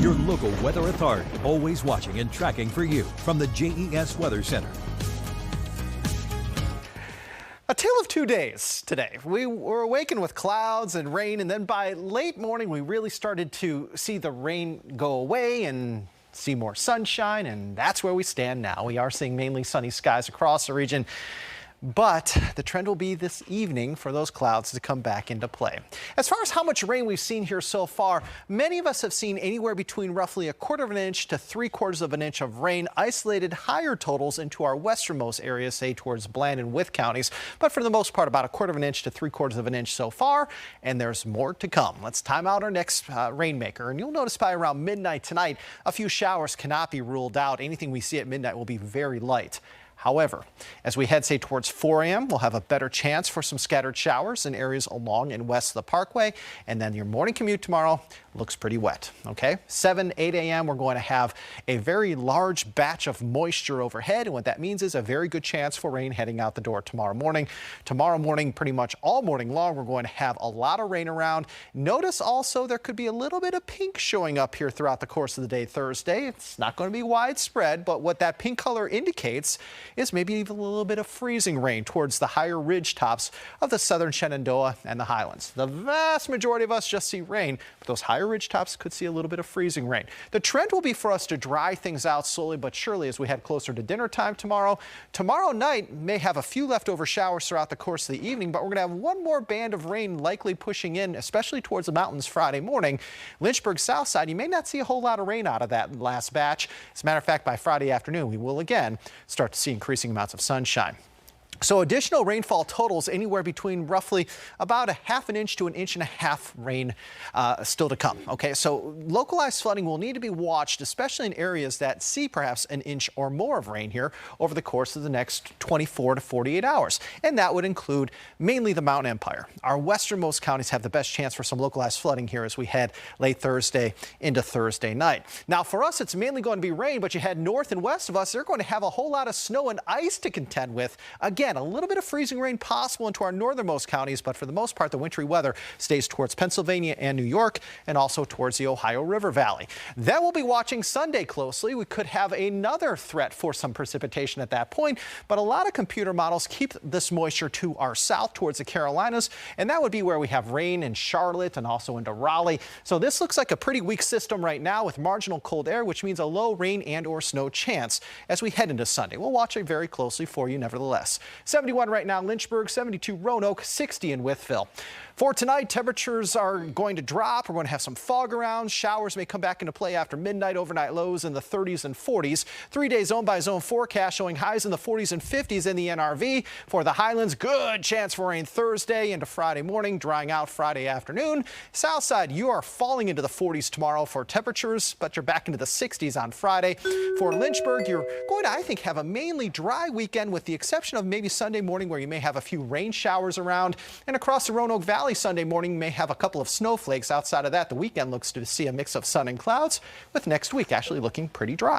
your local weather authority, always watching and tracking for you from the JES Weather Center. A tale of 2 days today. We were awakened with clouds and rain, and then by late morning, we really started to see the rain go away and see more sunshine, and that's where we stand now. We are seeing mainly sunny skies across the region. But the trend will be this evening for those clouds to come back into play. As far as how much rain we've seen here so far, many of us have seen anywhere between roughly 1/4 of an inch to 3/4 of an inch of rain, isolated higher totals into our westernmost areas, say towards Bland and Wythe counties. But for the most part, about 1/4 of an inch to 3/4 of an inch so far, and there's more to come. Let's time out our next rainmaker, and you'll notice by around midnight tonight, a few showers cannot be ruled out. Anything we see at midnight will be very light. However, as we head, say, towards 4 a.m., we'll have a better chance for some scattered showers in areas along and west of the Parkway. And then your morning commute tomorrow looks pretty wet. Okay, 7, 8 a.m., we're going to have a very large batch of moisture overhead. And what that means is a very good chance for rain heading out the door tomorrow morning. Tomorrow morning, pretty much all morning long, we're going to have a lot of rain around. Notice also there could be a little bit of pink showing up here throughout the course of the day Thursday. It's not going to be widespread, but what that pink color indicates is maybe even a little bit of freezing rain towards the higher ridge tops of the southern Shenandoah and the Highlands. The vast majority of us just see rain, but those higher ridge tops could see a little bit of freezing rain. The trend will be for us to dry things out slowly but surely as we head closer to dinner time tomorrow. Tomorrow night may have a few leftover showers throughout the course of the evening, but we're going to have one more band of rain likely pushing in, especially towards the mountains Friday morning. Lynchburg south side, you may not see a whole lot of rain out of that last batch. As a matter of fact, by Friday afternoon, we will again start to see increasing amounts of sunshine. So additional rainfall totals anywhere between roughly about 1/2 inch to 1.5 inches rain still to come. Okay, so localized flooding will need to be watched, especially in areas that see perhaps 1 inch or more of rain here over the course of the next 24 to 48 hours. And that would include mainly the Mountain Empire. Our westernmost counties have the best chance for some localized flooding here as we head late Thursday into Thursday night. Now for us, it's mainly going to be rain, but you head north and west of us, they're going to have a whole lot of snow and ice to contend with. Again, a little bit of freezing rain possible into our northernmost counties, but for the most part, the wintry weather stays towards Pennsylvania and New York and also towards the Ohio River Valley. Then we'll be watching Sunday closely. We could have another threat for some precipitation at that point, but a lot of computer models keep this moisture to our south towards the Carolinas, and that would be where we have rain in Charlotte and also into Raleigh. So this looks like a pretty weak system right now with marginal cold air, which means a low rain and or snow chance as we head into Sunday. We'll watch it very closely for you nevertheless. 71 right now, Lynchburg, 72 Roanoke, 60 in Wytheville. For tonight, temperatures are going to drop. We're going to have some fog around. Showers may come back into play after midnight. Overnight lows in the 30s and 40s. 3-day zone by zone forecast showing highs in the 40s and 50s in the NRV. For the Highlands, good chance for rain Thursday into Friday morning, drying out Friday afternoon. South side, you are falling into the 40s tomorrow for temperatures, but you're back into the 60s on Friday. For Lynchburg, you're going to, I think, have a mainly dry weekend with the exception of maybe Sunday morning where you may have a few rain showers around. And across the Roanoke Valley Sunday morning may have a couple of snowflakes. Outside of that, the weekend looks to see a mix of sun and clouds with next week actually looking pretty dry.